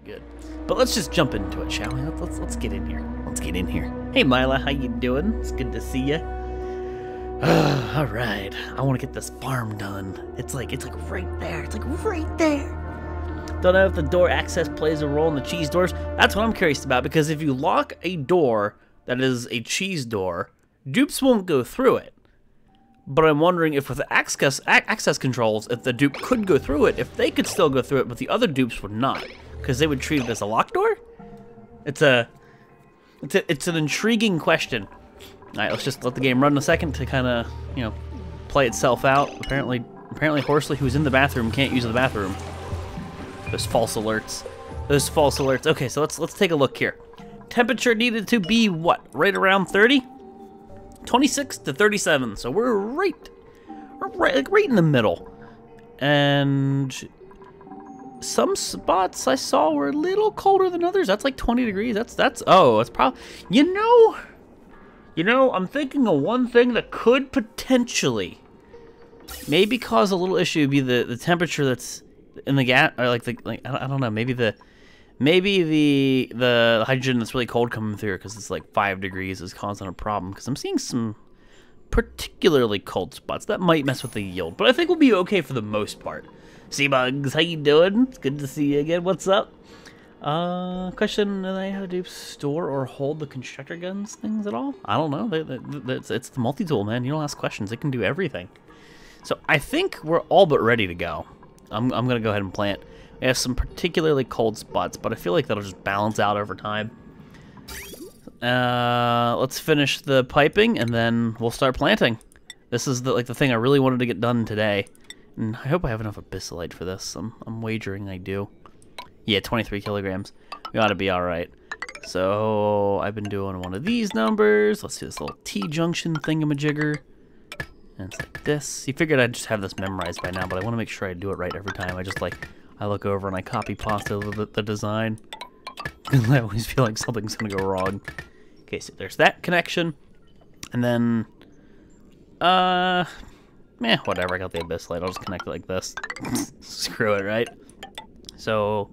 Good. But let's just jump into it, shall we? Let's get in here. Let's get in here. Hey, Mila, how you doing? It's good to see you. All right. I want to get this farm done. It's like right there. It's like right there. Don't know if the door access plays a role in the cheese doors. That's what I'm curious about, because if you lock a door that is a cheese door, dupes won't go through it. But I'm wondering if with the access controls, if the dupe could go through it, if they could still go through it, but the other dupes would not. Because they would treat it as a locked door? It's an intriguing question. Alright, let's just let the game run a second to kind of, you know, play itself out. Apparently Horsley, who's in the bathroom, can't use the bathroom. Those false alerts. Those false alerts. Okay, so let's take a look here. Temperature needed to be what? Right around 30? 26 to 37. So we're right in the middle. And some spots I saw were a little colder than others. That's like 20 degrees. That's probably, you know, I'm thinking of one thing that could potentially maybe cause a little issue be the temperature that's in the gas, or I don't know, maybe the hydrogen that's really cold coming through because it's like 5 degrees is causing a problem, because I'm seeing some particularly cold spots that might mess with the yield, but I think we'll be okay for the most part. Seabugs, how you doing? It's good to see you again. What's up? Question, do they have to store or hold the constructor guns things at all? I don't know. It's the multi-tool, man. You don't ask questions. It can do everything. So I think we're all but ready to go. I'm going to go ahead and plant. We have some particularly cold spots, but I feel like that'll just balance out over time. Let's finish the piping, and then we'll start planting. This is the thing I really wanted to get done today. And I hope I have enough abyssalite for this. I'm wagering I do. Yeah, 23 kilograms. We ought to be alright. So, I've been doing one of these numbers. Let's do this little T-junction thingamajigger. And it's like this. You figured I'd just have this memorized by now, but I want to make sure I do it right every time. I look over and I copy pasta the design. I always feel like something's going to go wrong. Okay, so there's that connection. And then, whatever, I got the abyssalite. I'll just connect it like this. Screw it, right? So,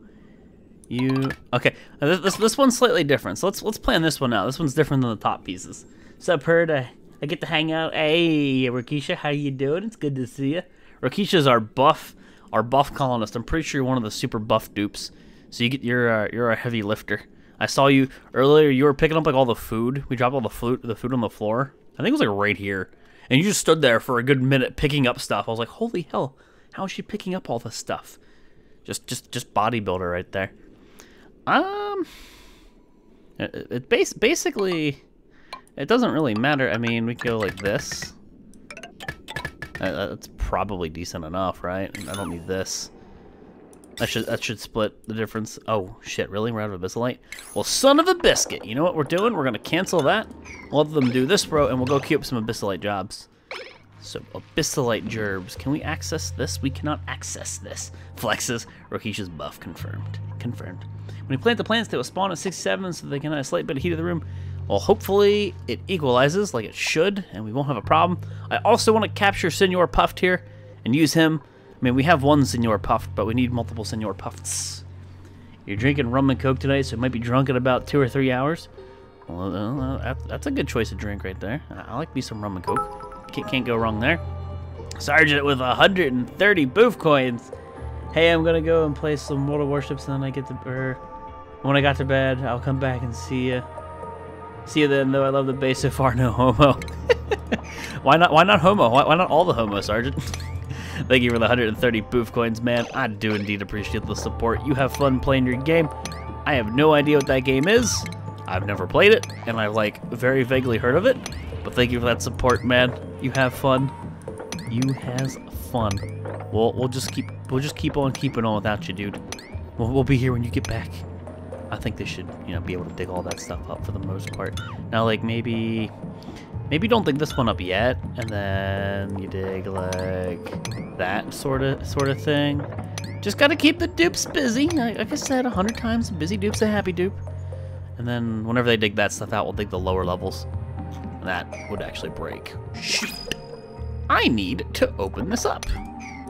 okay, this one's slightly different. So let's plan this one out. This one's different than the top pieces. Sup, Herd? I get to hang out. Hey, Rakisha, how you doing? It's good to see you. Rakisha's our buff colonist. I'm pretty sure you're one of the super buff dupes. So you're a heavy lifter. I saw you earlier. You were picking up like all the food. We dropped all the food on the floor. I think it was like right here. And you just stood there for a good minute picking up stuff. I was like, holy hell, how is she picking up all this stuff? Just bodybuilder right there. Basically, it doesn't really matter. I mean, we go like this. That's probably decent enough, right? I don't need this. That should split the difference. Oh shit, really? We're out of abyssalite? Well, son of a biscuit. You know what we're doing? We're gonna cancel that. We'll let them do this row, and we'll go queue up some abyssalite jobs. So, abyssalite gerbs. Can we access this? We cannot access this. Flexes. Rokisha's buff confirmed. Confirmed. When you plant the plants, they will spawn at 67, so they can add a slight bit of heat to the room. Well, hopefully it equalizes like it should, and we won't have a problem. I also want to capture Senor Puffed here and use him. I mean, we have one Senor Puffed, but we need multiple Senor Puffs. You're drinking rum and coke tonight, so you might be drunk in about 2 or 3 hours. Well, that's a good choice of drink right there. I like me some rum and coke. Can't go wrong there. Sergeant with 130 boof coins. Hey, I'm gonna go and play some World of Warships, and then when I got to bed, I'll come back and see you. See you then, though. I love the base so far. No homo. Why not homo? Why not all the homo, Sergeant? Thank you for the 130 boof coins, man. I do indeed appreciate the support. You have fun playing your game. I have no idea what that game is. I've never played it, and I've very vaguely heard of it. But thank you for that support, man. You have fun. You has fun. We'll just keep on keeping on without you, dude. We'll be here when you get back. I think they should, be able to dig all that stuff up for the most part. Now, like maybe don't dig this one up yet, and then you dig like that sort of thing. Just gotta keep the dupes busy. Like I said 100 times, a busy dupe's a happy dupe. And then whenever they dig that stuff out, we'll dig the lower levels. And that would actually break. Shoot. I need to open this up.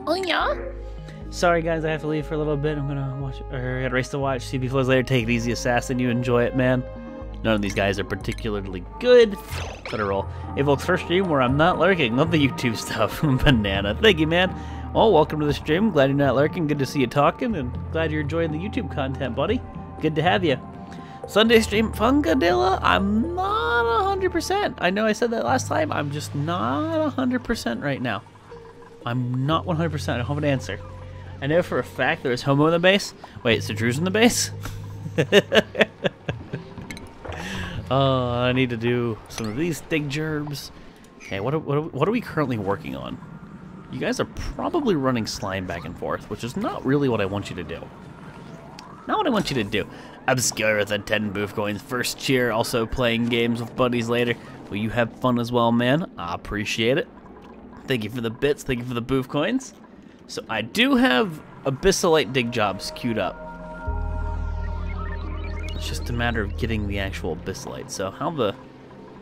Oh yeah? Sorry guys, I have to leave for a little bit. I'm gonna watch, or I gotta race to watch. See you later. Take it easy, Assassin. You enjoy it, man. None of these guys are particularly good. Better roll. Hey, Volx, first stream where I'm not lurking. Love the YouTube stuff. Banana. Thank you, man. Well, welcome to the stream. Glad you're not lurking. Good to see you talking, and glad you're enjoying the YouTube content, buddy. Good to have you. Sunday stream, Funkadilla. I'm not 100%. I know I said that last time. I'm just not 100% right now. I'm not 100%. I don't have an answer. I know for a fact there's Homo in the base. Wait, so Drew's in the base? I need to do some of these dig gerbs. Okay, what are we currently working on? You guys are probably running slime back and forth, which is not really what I want you to do. Not what I want you to do. Obscure with the 10 booth coins. First cheer, also playing games with buddies later. Will you have fun as well, man? I appreciate it. Thank you for the bits, thank you for the booth coins. So I do have abyssalite dig jobs queued up. It's just a matter of getting the actual abyssalite. So how the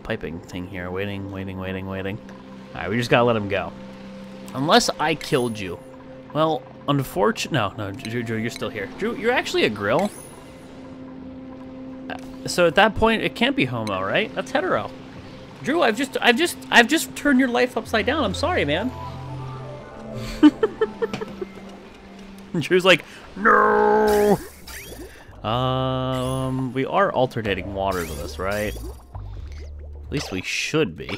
piping thing here? Waiting. Alright, we just gotta let him go. Unless I killed you. Well, unfortunately, no, Drew, you're still here. Drew, you're actually a grill. So at that point, it can't be homo, right? That's hetero. Drew, I've just turned your life upside down. I'm sorry, man. Drew's like, no. We are alternating water to this, right? At least we should be.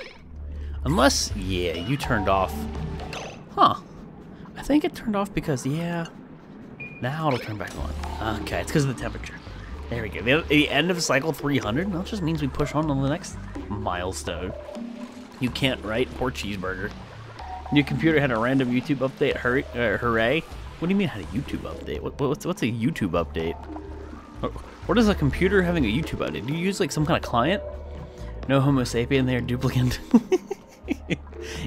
Unless, yeah, you turned off. Huh. I think it turned off because, yeah. Now it'll turn back on. Okay, it's because of the temperature. There we go. The end of cycle 300. That just means we push on to the next milestone. You can't write. Poor cheeseburger. New computer had a random YouTube update. Hooray. What do you mean had a YouTube update? What's a YouTube update? What is a computer having a YouTube update? Do you use like some kind of client? No Homo sapien, they are duplicant.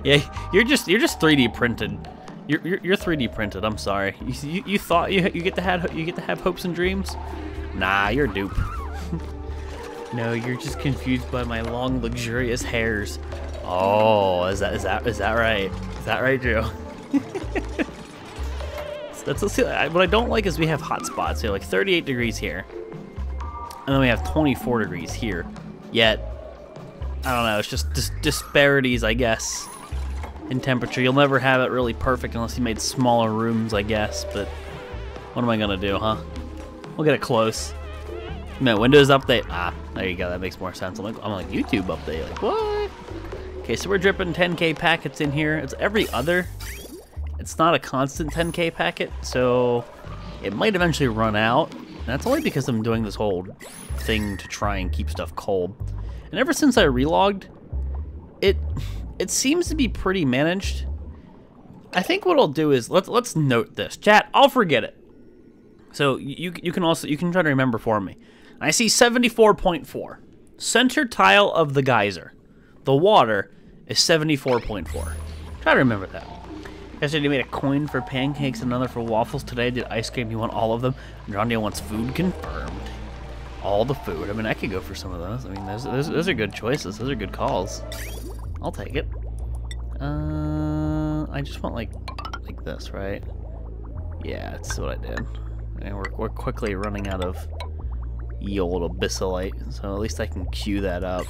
Yeah, you're just 3D printed. You're 3D printed. I'm sorry. You thought you get to have hopes and dreams? Nah, you're a dupe. No, you're just confused by my long, luxurious hairs. Oh, is that right? Is that right, Drew? Let's see. What I don't like is we have hot spots. So like 38 degrees here, and then we have 24 degrees here. Yet, I don't know. It's just disparities, I guess, in temperature. You'll never have it really perfect unless you made smaller rooms, I guess. But what am I gonna do, huh? We'll get it close. No, Windows update. Ah, there you go. That makes more sense. I'm like YouTube update. Like what? Okay, so we're dripping 10K packets in here. It's every other. It's not a constant 10K packet, so it might eventually run out. And that's only because I'm doing this whole thing to try and keep stuff cold. And ever since I relogged, it seems to be pretty managed. I think what I'll do is let's note this. Chat, I'll forget it. So you can try to remember for me. I see 74.4. Center tile of the geyser. The water is 74.4. Try to remember that. Yesterday you made a coin for pancakes, another for waffles. Today I did ice cream. You want all of them? John Deere wants food confirmed. All the food. I mean, I could go for some of those. I mean, those are good choices. Those are good calls. I'll take it. I just want like this, right? Yeah, that's what I did. And we're quickly running out of ye old abyssalite, so at least I can queue that up.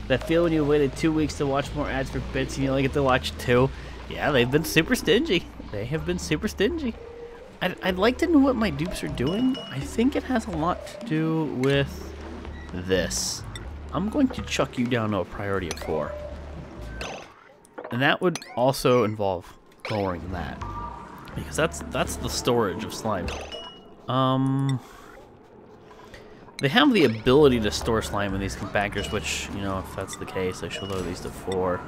That feel when you waited 2 weeks to watch more ads for bits and you only get to watch 2. Yeah, they've been super stingy. They have been super stingy. I'd like to know what my dupes are doing. I think it has a lot to do with this. I'm going to chuck you down to a priority of 4. And that would also involve lowering that. Because that's the storage of slime. They have the ability to store slime in these compactors, which, you know, if that's the case, I should lower these to 4.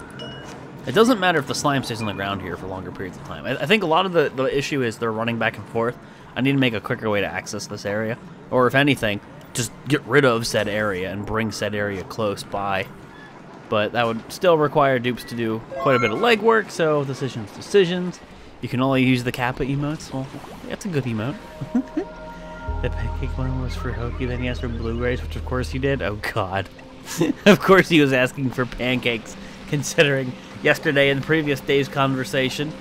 It doesn't matter if the slime stays on the ground here for longer periods of time. I think a lot of the issue is they're running back and forth. I need to make a quicker way to access this area. Or if anything, just get rid of said area and bring said area close by. But that would still require dupes to do quite a bit of legwork, so decisions. You can only use the Kappa emotes. Well, that's a good emote. The pancake one was for Hokey, then he asked for blueberries, which of course he did. Oh god. Of course he was asking for pancakes, considering yesterday in the previous day's conversation.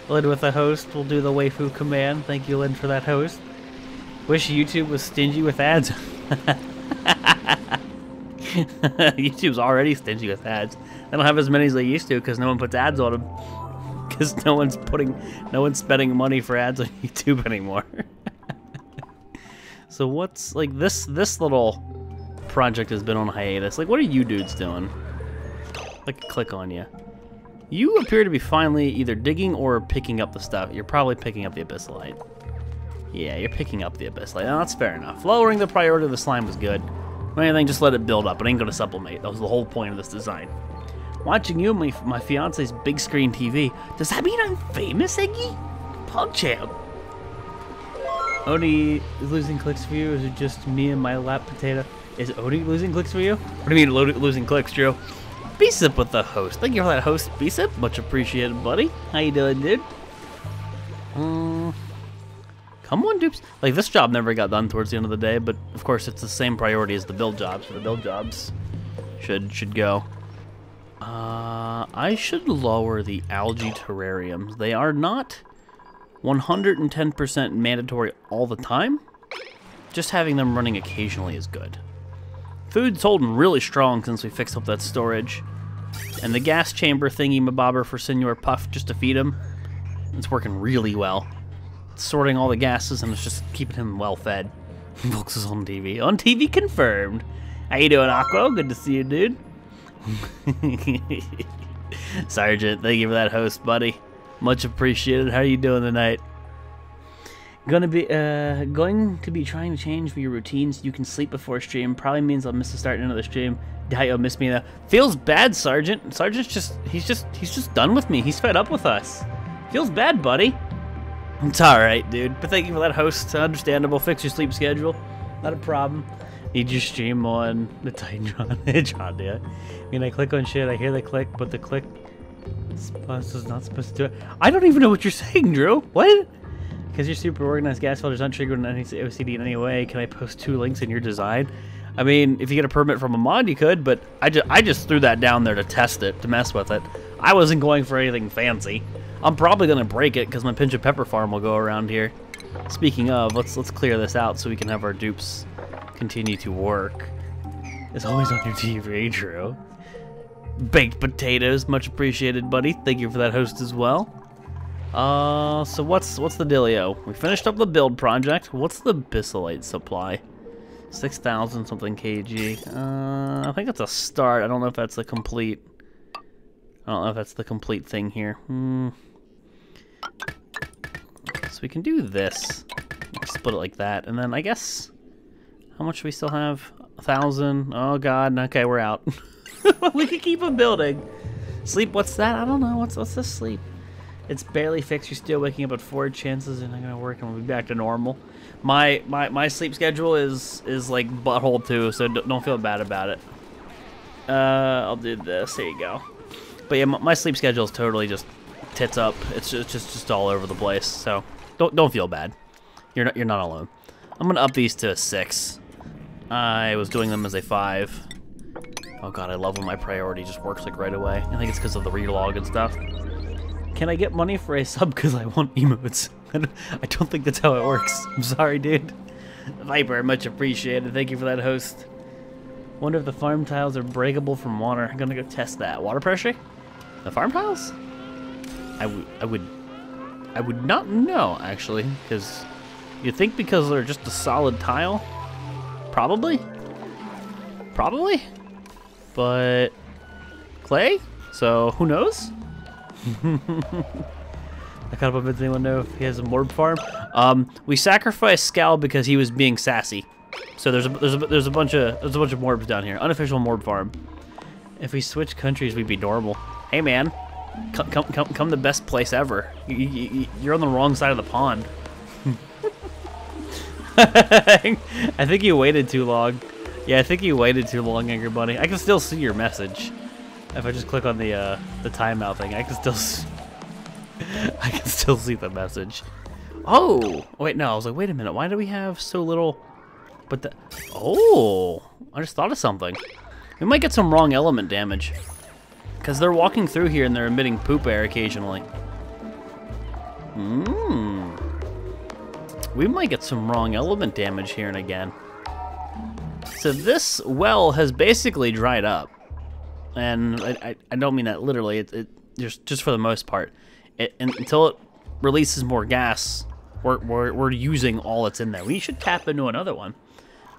Lynn with the host will do the waifu command. Thank you, Lynn, for that host. Wish YouTube was stingy with ads. YouTube's already stingy with ads. They don't have as many as they used to because no one puts ads on them. Because no one's spending money for ads on YouTube anymore. So what's like this little project has been on hiatus. Like, what are you dudes doing? Like, click on you. You appear to be finally either digging or picking up the stuff. You're probably picking up the abyssalite. Yeah, you're picking up the abyssalite. Now, that's fair enough. Lowering the priority of the slime was good. If anything, just let it build up. It ain't gonna sublimate. That was the whole point of this design. Watching you on my fiance's big screen TV. Does that mean I'm famous, Iggy? PogChamp. Odie is losing clicks for you, or is it just me and my lap potato? Is Odie losing clicks for you? What do you mean losing clicks, Joe? B-Sip with the host. Thank you for that host, B-Sip. Much appreciated, buddy. How you doing, dude? Come on, dupes. Like, this job never got done towards the end of the day, but of course it's the same priority as the build jobs, so the build jobs should go. I should lower the algae terrariums. They are not 110% mandatory all the time. Just having them running occasionally is good. Food's holding really strong since we fixed up that storage. And the gas chamber thingy-mabobber for Senor Puff just to feed him, it's working really well. It's sorting all the gases and it's just keeping him well fed. Volx is on TV. On TV confirmed. How you doing, Aqua? Good to see you, dude. Sergeant, thank you for that host, buddy. Much appreciated. How are you doing tonight? Going to be trying to change your routine so you can sleep before stream. Probably means I'll miss the start and end of the stream. Doubt you'll miss me though. Feels bad, Sergeant. Sergeant's he's just done with me. He's fed up with us. Feels bad, buddy. It's alright, dude. But thank you for that host. Understandable. Fix your sleep schedule. Not a problem. Need your stream on the Titantron. John, yeah. I mean, I click on shit, I hear the click, but the click is not supposed to do it. I don't even know what you're saying, Drew. What? Because your super organized gas filter's not triggered on any OCD in any way, can I post 2 links in your design? I mean, if you get a permit from a mod, you could, but I just threw that down there to test it, to mess with it. I wasn't going for anything fancy. I'm probably gonna break it because my pinch of pepper farm will go around here. Speaking of, let's clear this out so we can have our dupes continue to work. It's always on your TV, Drew. Baked potatoes, much appreciated, buddy. Thank you for that host as well. So what's the dealio? We finished up the build project. What's the abyssalite supply? 6,000 something kg. I think it's a start. I don't know if that's the complete. I don't know if that's the complete thing here. So we can do this. Split it like that, and then I guess. How much do we still have? 1,000. Oh god. Okay, we're out. We can keep on building. Sleep. What's that? I don't know. What's this sleep? It's barely fixed. You're still waking up at 4 chances, and I'm gonna work, and we'll be back to normal. My sleep schedule is like butthole too, so don't feel bad about it. I'll do this. There you go. But yeah, my sleep schedule is totally just tits up. It's just all over the place. So don't feel bad. You're not alone. I'm gonna up these to a 6. I was doing them as a 5. Oh god, I love when my priority just works like right away. I think it's because of the relog and stuff. Can I get money for a sub because I want emotes? I don't think that's how it works. I'm sorry, dude. Viper, much appreciated. Thank you for that host. Wonder if the farm tiles are breakable from water. I'm gonna go test that. Water pressure? The farm tiles? I would not know, actually, because you think because they're just a solid tile? Probably? But clay? So who knows? I kind of convinced anyone know if he has a morb farm. We sacrificed Scal because he was being sassy. So there's a bunch of morbs down here. Unofficial morb farm. If we switch countries, we'd be normal. Hey man, come the best place ever. You're on the wrong side of the pond. I think you waited too long. Yeah, I think you waited too long, Angry Bunny. I can still see your message. If I just click on the timeout thing, I can still see the message. Oh, wait, no. I was like, wait a minute. Why do we have so little? But I just thought of something. We might get some wrong element damage. Because they're walking through here and they're emitting poop air occasionally. We might get some wrong element damage here and again. So this well has basically dried up. And I don't mean that literally, it just for the most part. Until it releases more gas, we're using all that's in there. We should tap into another one.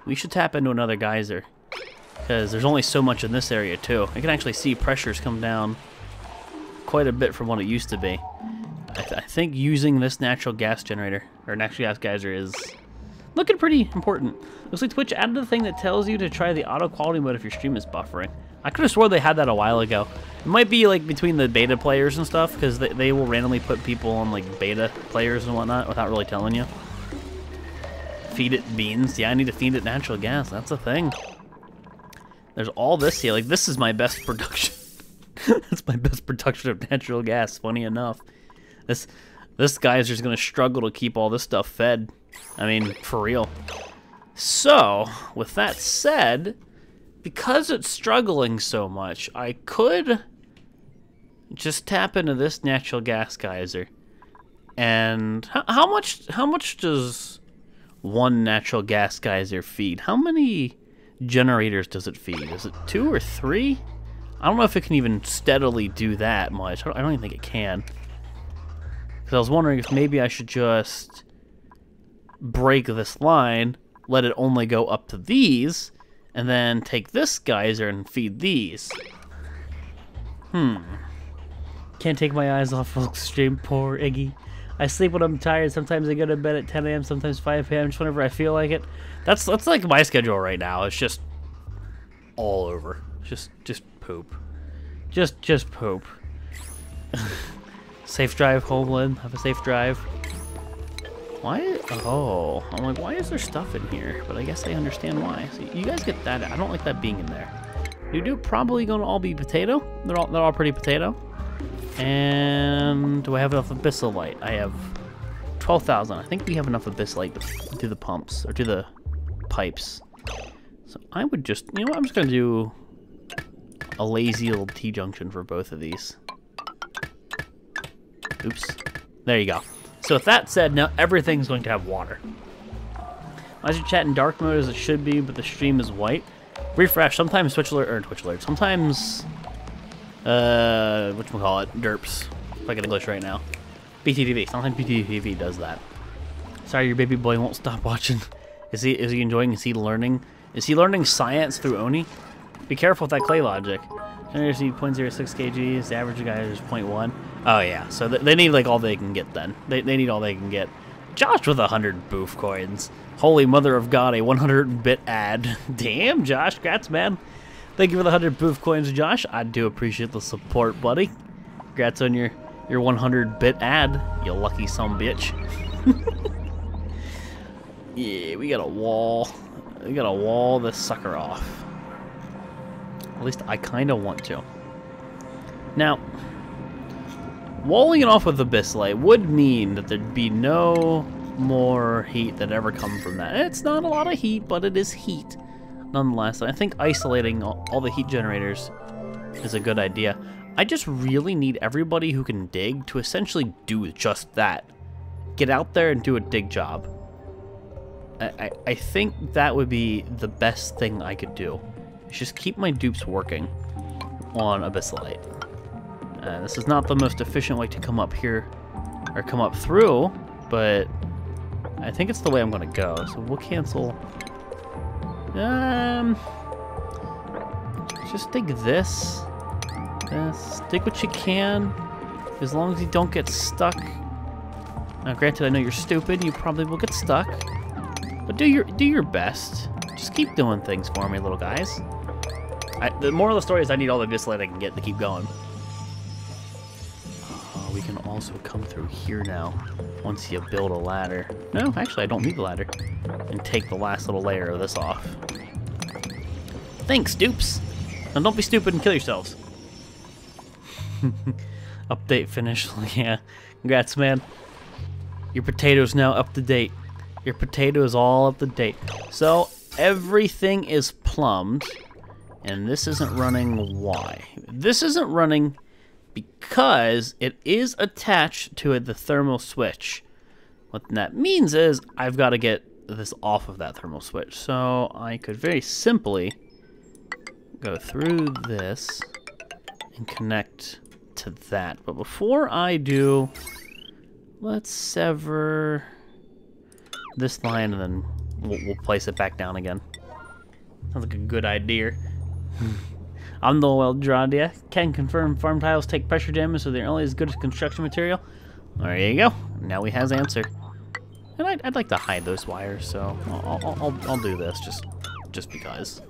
We should tap into another geyser. Because there's only so much in this area too. I can actually see pressures come down quite a bit from what it used to be. I think using this natural gas generator, or natural gas geyser, is looking pretty important. Looks like Twitch added a thing that tells you to try the auto quality mode if your stream is buffering. I could have swore they had that a while ago. It might be like between the beta players and stuff, because they will randomly put people on like beta players and whatnot without really telling you. Feed it beans. Yeah, I need to feed it natural gas. That's a thing. There's all this here. Like, this is my best production. That's my best production of natural gas, funny enough. This geyser's gonna struggle to keep all this stuff fed. I mean, for real. So, with that said, because it's struggling so much, I could just tap into this natural gas geyser. And how much does one natural gas geyser feed? How many generators does it feed? Is it 2 or 3? I don't know if it can even steadily do that much. I don't even think it can. Because I was wondering if maybe I should just break this line, let it only go up to these, and then take this geyser and feed these. Can't take my eyes off Volx stream, poor Iggy. I sleep when I'm tired. Sometimes I go to bed at 10 a.m., sometimes 5 a.m., just whenever I feel like it. That's like my schedule right now. It's just all over. Just poop. Just poop. Safe drive, Homeland. Have a safe drive. Why? Oh, I'm like, why is there stuff in here? But I guess I understand why. So you guys get that. I don't like that being in there. Doo-doo probably gonna all be potato. They're all pretty potato. And do I have enough abyssalite? I have 12,000. I think we have enough abyssalite to do the pumps or to the pipes. So I would just, you know what? I'm just gonna do a lazy little T-junction for both of these. Oops. There you go. So with that said, now everything's going to have water. Why is your chat in dark mode as it should be, but the stream is white? Refresh. Sometimes Twitch alert. Sometimes, whatchamacallit, derps. If I get English right now. BTTV. Sometimes BTTV does that. Sorry, your baby boy won't stop watching. Is he enjoying? Is he learning? Is he learning science through Oni? Be careful with that clay logic. Generators need 0.06 kgs. The average guy is 0.1. Oh yeah, so they need like all they can get then. They need all they can get. Josh with 100 boof coins. Holy mother of God, a 100-bit ad. Damn, Josh, congrats, man. Thank you for the 100 boof coins, Josh. I do appreciate the support, buddy. Congrats on your 100-bit ad, you lucky sumbitch. Yeah, we got a wall. We got to wall this sucker off. At least I kind of want to. Now, walling it off with the abyssalite would mean that there'd be no more heat that ever come from that. It's not a lot of heat, but it is heat nonetheless. And I think isolating all the heat generators is a good idea. I just really need everybody who can dig to essentially do just that. Get out there and do a dig job. I think that would be the best thing I could do. Is just keep my dupes working on abyssalite. This is not the most efficient way to come up here or come up through, but I think it's the way I'm gonna go. So we'll cancel. Just dig this. Dig what you can, as long as you don't get stuck. Now, granted, I know you're stupid. You probably will get stuck, but do your best. Just keep doing things for me, little guys. The moral of the story is I need all the abyssalite I can get to keep going. We can also come through here now once you build a ladder. No, actually, I don't need the ladder. And take the last little layer of this off. Thanks, dupes. Now don't be stupid and kill yourselves. Update finished. Yeah. Congrats, man. Your potato's now up to date. Your potato is all up to date. So everything is plumbed. And this isn't running. Why? This isn't running because it is attached to the thermal switch. What that means is I've got to get this off of that thermal switch. So I could very simply go through this and connect to that. But before I do, let's sever this line and then we'll place it back down again. Sounds like a good idea. I'm the well Drondia. Can confirm farm tiles take pressure damage, so they're only as good as construction material. There you go. Now we has answer. And I'd like to hide those wires, so I'll do this just because.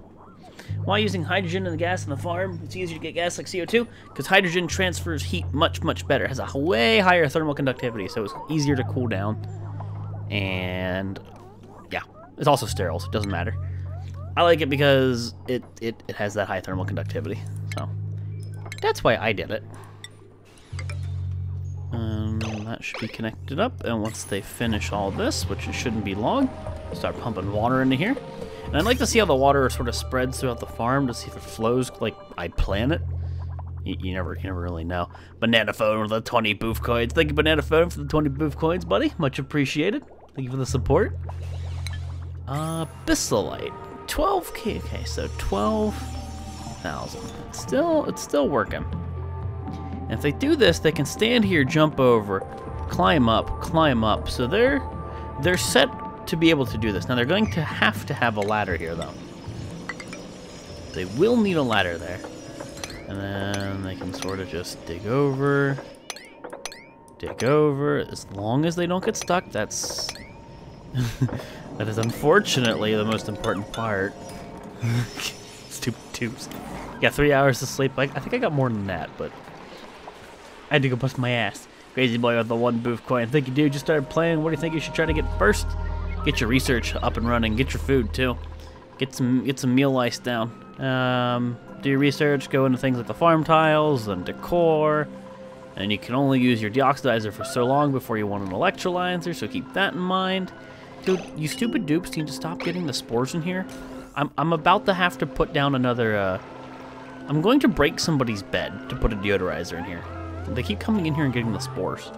Why using hydrogen in the gas in the farm? It's easier to get gas like CO2 because hydrogen transfers heat much better. It has a way higher thermal conductivity, so it's easier to cool down. And yeah, it's also sterile, so it doesn't matter. I like it because it has that high thermal conductivity, so that's why I did it. That should be connected up, and once they finish all this, which it shouldn't be long, start pumping water into here. And I'd like to see how the water sort of spreads throughout the farm to see if it flows like I plan it. You never really know. Banana Phone with the 20 boof coins. Thank you, Banana Phone, for the 20 boof coins, buddy. Much appreciated. Thank you for the support. Bissolite. 12k. Okay, so 12,000. It's still working. And if they do this, they can stand here, jump over, climb up. So they're set to be able to do this. Now they're going to have a ladder here, though. They will need a ladder there. And then they can sort of just dig over. As long as they don't get stuck, that's... that is unfortunately the most important part. Stupid tubes. Got 3 hours to sleep. I think I got more than that, but... I had to go bust my ass. Crazy boy with the 1 boof coin. Thank you, dude. Just started playing. What do you think you should try to get first? Get your research up and running. Get your food too. Get some meal lice down. Do your research. Go into things like the farm tiles and decor. And you can only use your deoxidizer for so long before you want an electrolyzer. So keep that in mind. Dude, you stupid dupes need to stop getting the spores in here. I'm about to have to put down another. I'm going to break somebody's bed to put a deodorizer in here. They keep coming in here and getting the spores.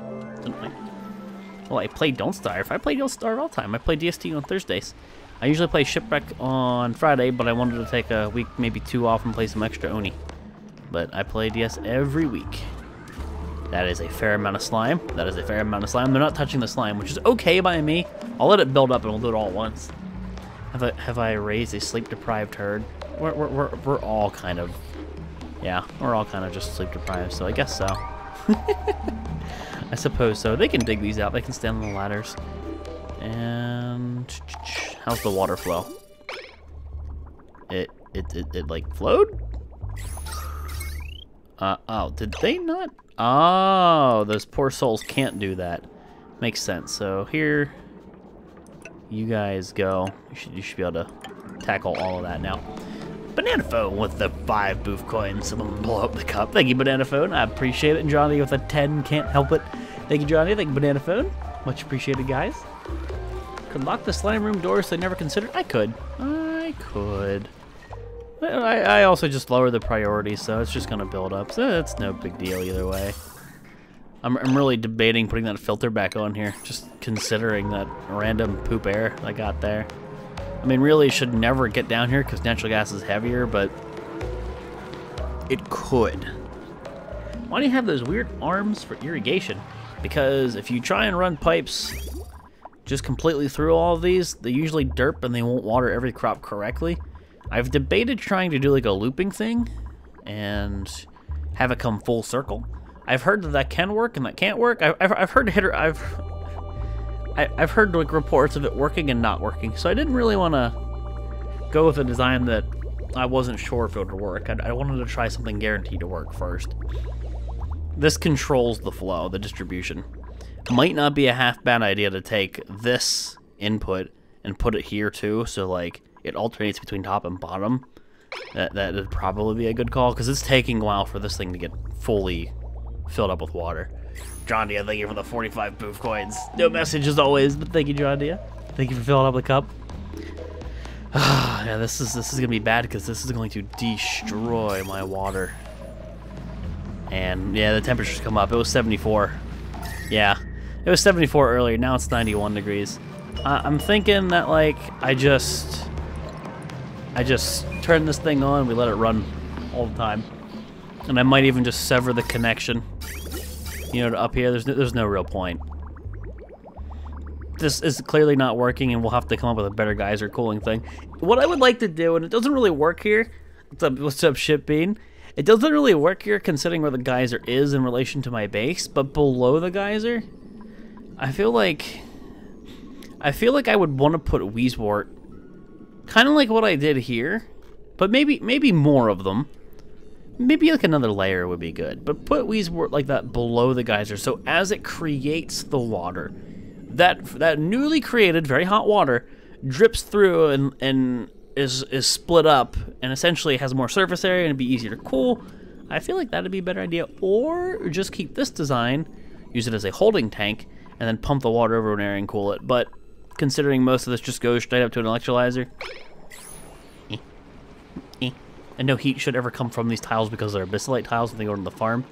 Well, I play Don't Starve. I play Don't Starve all the time. I play DST on Thursdays. I usually play Shipwreck on Friday, but I wanted to take a week, maybe 2 off and play some extra Oni. But I play DS every week. That is a fair amount of slime. They're not touching the slime, which is okay by me. I'll let it build up and we'll do it all at once. Have I raised a sleep-deprived herd? We're all kind of... Yeah, we're all kind of just sleep-deprived, so I guess so. I suppose so. They can dig these out. They can stand on the ladders. And how's the water flow? It like flowed? Oh, did they not? Oh, those poor souls can't do that. Makes sense. So here, you guys go. You should be able to tackle all of that now. Banana Phone with the 5 boof coins. I'm gonna blow up the cup. Thank you, Banana Phone. I appreciate it. And Johnny with a 10. Can't help it. Thank you, Johnny. Thank you, Banana Phone. Much appreciated, guys. Could lock the slime room door so they never considered. I could. I also just lower the priority, so it's just gonna build up. So it's no big deal either way. I'm really debating putting that filter back on here, just considering that random poop air I got there. I mean, really, it should never get down here because natural gas is heavier, but it could. Why do you have those weird arms for irrigation? Because if you try and run pipes just completely through all of these, they usually derp and they won't water every crop correctly. I've debated trying to do like a looping thing and have it come full circle. I've heard that can work and that can't work. I've heard I've heard like reports of it working and not working, so I didn't really want to go with a design that I wasn't sure if it would work. I wanted to try something guaranteed to work first. This controls the flow, the distribution. Might not be a half bad idea to take this input and put it here too, so like it alternates between top and bottom. That would probably be a good call, because it's taking a while for this thing to get fully filled up with water. John Dia, thank you for the 45 boof coins. No message as always, but thank you, John Dia. Thank you for filling up the cup. Yeah, this is gonna be bad because this is going to destroy my water. And yeah, the temperature's come up. It was 74. Yeah, it was 74 earlier. Now it's 91 degrees. I'm thinking that like I just turn this thing on. We let it run all the time, and I might even just sever the connection. You know, to up here. There's no real point. This is clearly not working, and we'll have to come up with a better geyser cooling thing. What I would like to do, and it doesn't really work here. What's up, Ship Bean? It doesn't really work here considering where the geyser is in relation to my base, but below the geyser, I feel like I would want to put Weezewort, kind of like what I did here, but maybe more of them. Maybe like another layer would be good, but put Weezewort like that below the geyser, so as it creates the water, that newly created very hot water drips through and is split up and essentially has more surface area and it'd be easier to cool. I feel like that'd be a better idea, or just keep this design, use it as a holding tank, and then pump the water over an area and cool it. But considering most of this just goes straight up to an electrolyzer, and no heat should ever come from these tiles because they're abyssallite tiles when they go to the farm.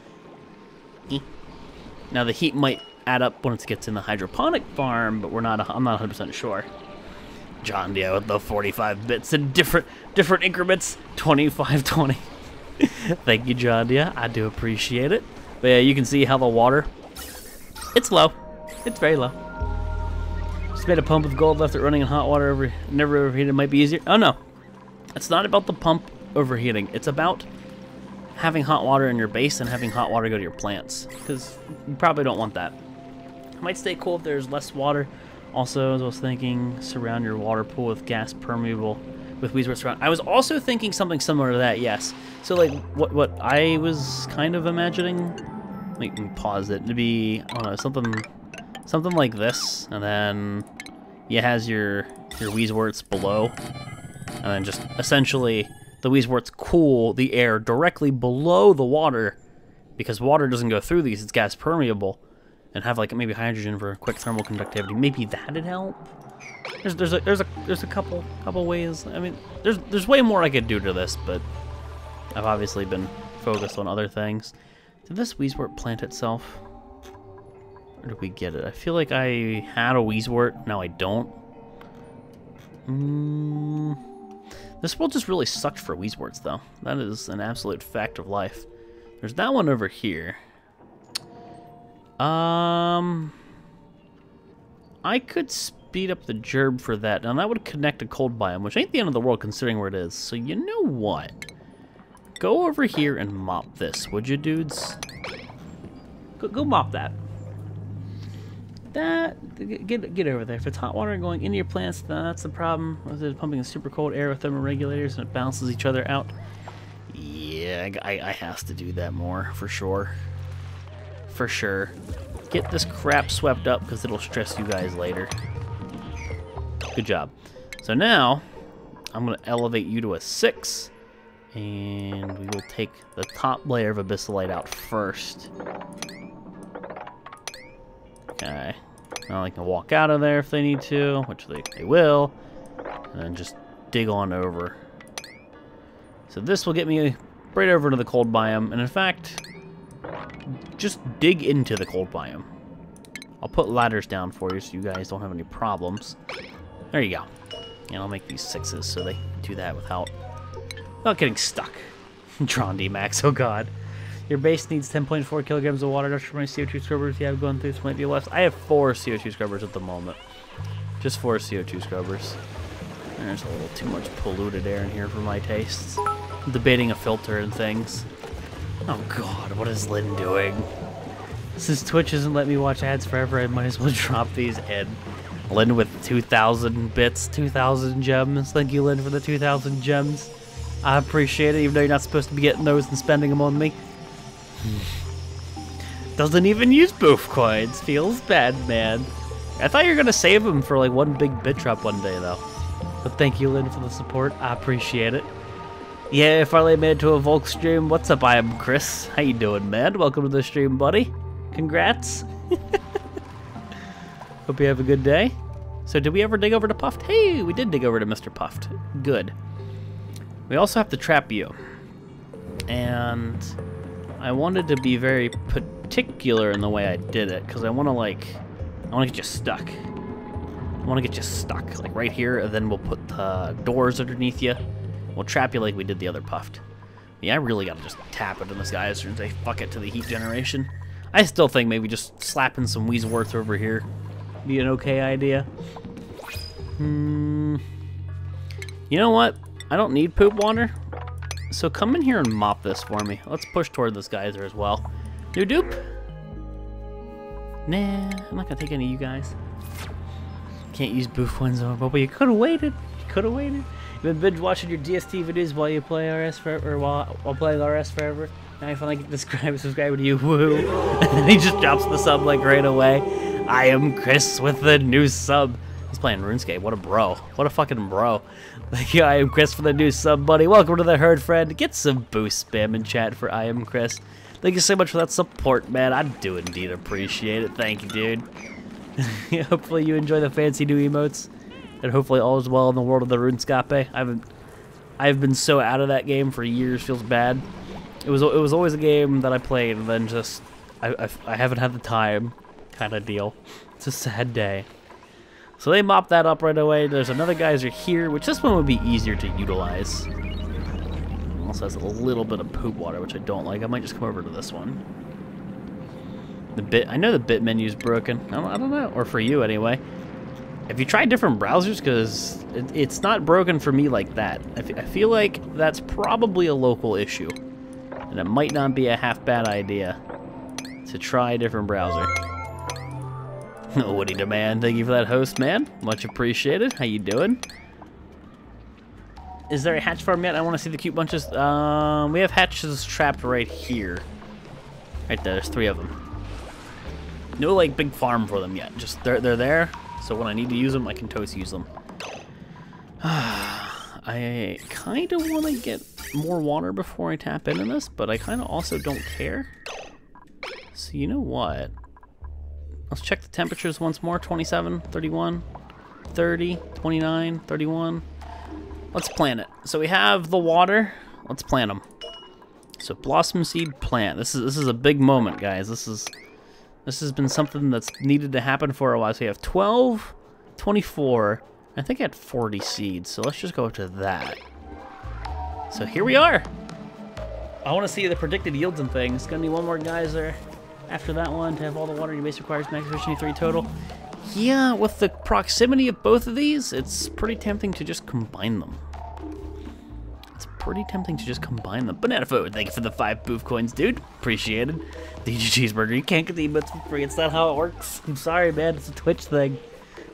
Now the heat might add up once it gets in the hydroponic farm, but I'm not 100% sure. John Dio with the 45 bits in different increments, 25, 20. Thank you, John Dio. I do appreciate it. But yeah, you can see how the water, it's low. It's very low. Just made a pump of gold, left it running in hot water, never overheated. It might be easier. Oh no, it's not about the pump overheating. It's about having hot water in your base and having hot water go to your plants, because you probably don't want that. It might stay cool if there's less water. Also, as I was thinking, surround your water pool with gas permeable with Weezewort surround. I was also thinking something similar to that, yes. So like what I was kind of imagining, let me pause it, to be, I don't know, something like this, and then it has your Weezeworts below, and then just essentially the Weezeworts cool the air directly below the water, because water doesn't go through these, it's gas permeable, and have like maybe hydrogen for quick thermal conductivity. Maybe that'd help. There's a couple ways. I mean, there's way more I could do to this, but I've obviously been focused on other things. Did this Weezewort plant itself? Or did we get it? I feel like I had a Weezewort. Now I don't. This world just really sucked for Weezeworts, though. That is an absolute fact of life. There's that one over here. I could speed up the gerb for that. Now that would connect a cold biome, which ain't the end of the world considering where it is. So you know what? Go over here and mop this, would you, dudes? Go mop that. Get over there. If it's hot water going into your plants, that's the problem. It's pumping in super cold air with thermoregulators and it balances each other out. Yeah, I has to do that more, for sure. For sure. Get this crap swept up because it'll stress you guys later. Good job. So now, I'm going to elevate you to a 6. And we will take the top layer of abyssallite out first. Okay. Now they can walk out of there if they need to, which they will. And then just dig on over. So this will get me right over to the cold biome. And in fact, just dig into the cold biome. I'll put ladders down for you so you guys don't have any problems. There you go. And I'll make these 6s so they do that without getting stuck. Tron Max, oh god. Your base needs 10.4 kilograms of water. Just for my CO2 scrubbers you have going through, this might be less. I have 4 CO2 scrubbers at the moment. Just 4 CO2 scrubbers. There's a little too much polluted air in here for my tastes. I'm debating a filter and things. Oh god, what is Lynn doing? Since Twitch isn't letting me watch ads forever, I might as well drop these in. Lynn with 2,000 bits, 2,000 gems. Thank you, Lynn, for the 2,000 gems. I appreciate it, even though you're not supposed to be getting those and spending them on me. Doesn't even use boof coins. Feels bad, man. I thought you were going to save them for like one big bit drop one day, though. But thank you, Lynn, for the support. I appreciate it. Yeah, finally made it to a Volx stream. What's up? I am Chris. How you doing, man? Welcome to the stream, buddy. Congrats. Hope you have a good day. So did we ever dig over to Puffed? Hey, we did dig over to Mr. Puffed. Good. We also have to trap you. And I wanted to be very particular in the way I did it, because I want to get you stuck. Like right here, and then we'll put doors underneath you. We'll trap you like we did the other Puffed. Yeah, I really gotta just tap into this guy and say fuck it to the heat generation. I still think maybe just slapping some Weezeworth over here be an okay idea. You know what? I don't need poop water. So come in here and mop this for me. Let's push toward this geyser as well. New dupe? Nah, I'm not gonna take any of you guys. Can't use boof ones over, but you could have waited. You've been binge watching your DST videos while you play RS forever, or while playing RS forever. Now you finally get to subscribe to you. Woo! And then he just drops the sub like right away. I am Chris with the new sub. He's playing RuneScape. What a bro. What a fucking bro. Like, yeah, I am Chris for the new sub, buddy. Welcome to the herd, friend. Get some boost spam in chat for I am Chris. Thank you so much for that support, man. I do indeed appreciate it. Thank you, dude. Hopefully you enjoy the fancy new emotes, and hopefully all is well in the world of the RuneScape. I've been so out of that game for years. Feels bad. It was always a game that I played, and then just I haven't had the time, kind of deal. It's a sad day. So they mopped that up right away. There's another geyser here, which this one would be easier to utilize. Also has a little bit of poop water, which I don't like. I might just come over to this one. I know the bit menu's broken. I don't know, or for you anyway. Have you tried different browsers? Because it's not broken for me like that. I feel like that's probably a local issue, and it might not be a half bad idea to try a different browser. Woody Demand, thank you for that host, man. Much appreciated. How you doing? Is there a hatch farm yet? I want to see the cute bunches. We have hatches trapped right here. Right there, there's 3 of them. No, like, big farm for them yet. Just, they're there, so when I need to use them, I can toast use them. I kind of want to get more water before I tap into this, but I kind of also don't care. So you know what? Let's check the temperatures once more. 27, 31, 30, 29, 31. Let's plant it. So we have the water. Let's plant them. So blossom seed plant. This is a big moment, guys. This has been something that's needed to happen for a while. So we have 12, 24. I think I had 40 seeds. So let's just go to that. So here we are. I want to see the predicted yields and things. Gonna need one more geyser after that one to have all the water your base requires. Max efficiency 3 total. Yeah, with the proximity of both of these, it's pretty tempting to just combine them. Banana food, thank you for the 5 boof coins, dude. Appreciated. DJ Cheeseburger, you can't get the emotes for free. It's not how it works. I'm sorry, man. It's a Twitch thing.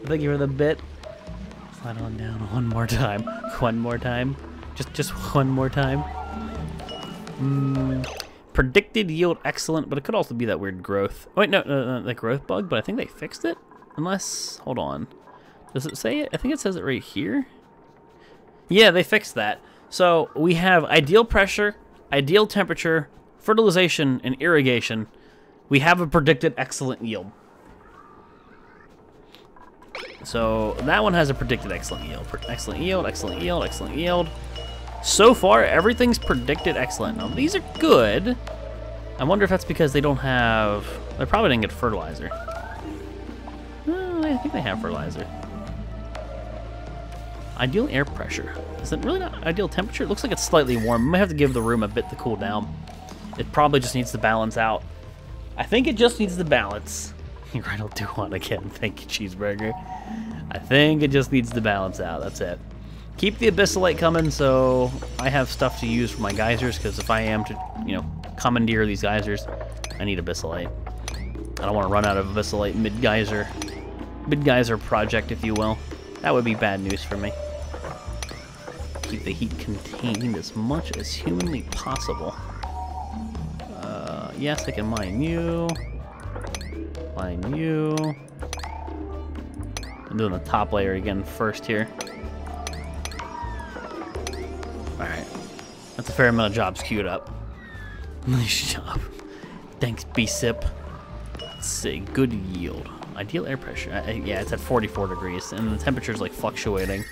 Thank you for the bit. Slide on down one more time. One more time. Just one more time. Predicted yield excellent, but it could also be that weird growth. Oh, wait, no, the growth bug, but I think they fixed it. Unless, hold on. Does it say it? I think it says it right here. Yeah, they fixed that. So we have ideal pressure, ideal temperature, fertilization, and irrigation. We have a predicted excellent yield. So that one has a predicted excellent yield. Excellent yield, excellent yield, excellent yield. So far, everything's predicted excellent. Now, these are good. I wonder if that's because they don't have... They probably didn't get fertilizer. I think they have fertilizer. Ideal air pressure. Is it really not ideal temperature? It looks like it's slightly warm. I might have to give the room a bit to cool down. It probably just needs to balance out. I think it just needs to balance. You're right, I'll do one again. Thank you, Cheeseburger. I think it just needs to balance out. That's it. Keep the Abyssalite coming so I have stuff to use for my geysers, because if I am to, you know, commandeer these geysers, I need Abyssalite. I don't want to run out of Abyssalite mid-geyser project, if you will. That would be bad news for me. Keep the heat contained as much as humanly possible. Yes, I can mine you. Mine you. I'm doing the top layer again first here. Alright. That's a fair amount of jobs queued up. Nice job. Thanks, B-Sip. Let's see. Good yield. Ideal air pressure. Yeah, it's at 44 degrees, and the temperature's like fluctuating.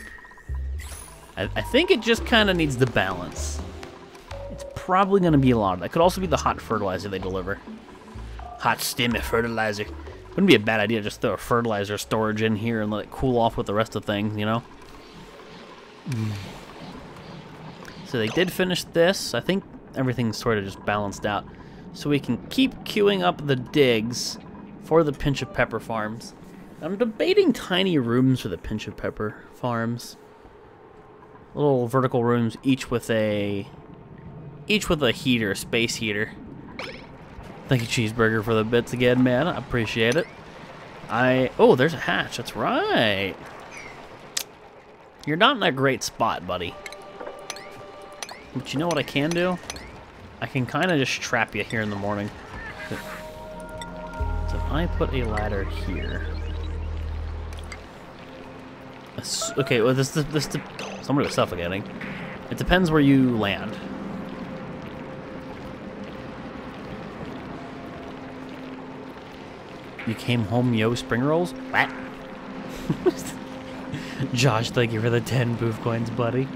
I think it just kind of needs the balance. It's probably going to be a lot of that. Could also be the hot fertilizer they deliver. Hot steamy fertilizer. Wouldn't be a bad idea to just throw a fertilizer storage in here and let it cool off with the rest of things, you know? So they did finish this. I think everything's sort of just balanced out. So we can keep queuing up the digs for the Pinch of Pepper farms. I'm debating tiny rooms for the Pinch of Pepper farms. Little vertical rooms, each with a heater, space heater. Thank you, Cheeseburger, for the bits again, man. I appreciate it. Oh, there's a hatch. That's right. You're not in a great spot, buddy. But you know what I can do? I can kind of just trap you here in the morning. So if I put a ladder here. Okay, well, somebody was suffocating. It depends where you land. You came home, yo, spring rolls? What? Josh, thank you for the 10 booth coins, buddy.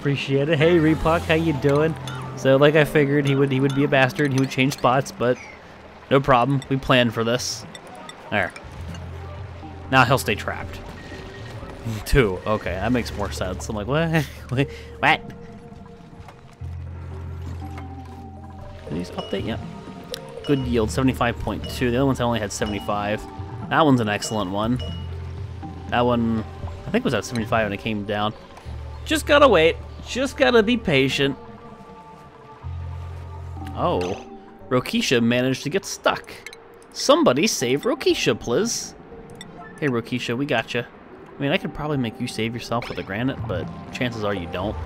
Appreciate it. Hey, Repuck, how you doing? So, like I figured, he would be a bastard. He would change spots, but no problem. We planned for this. There. Now he'll stay trapped. 2. Okay, that makes more sense. I'm like, what? What? Did these update yet? Good yield, 75.2. The other ones only had 75. That one's an excellent one. That one, I think, was at 75 when it came down. Just gotta wait. Just gotta be patient. Oh, Rokisha managed to get stuck. Somebody save Rokisha, please. Hey, Rokisha, we got you. I mean, I could probably make you save yourself with a granite, but chances are you don't.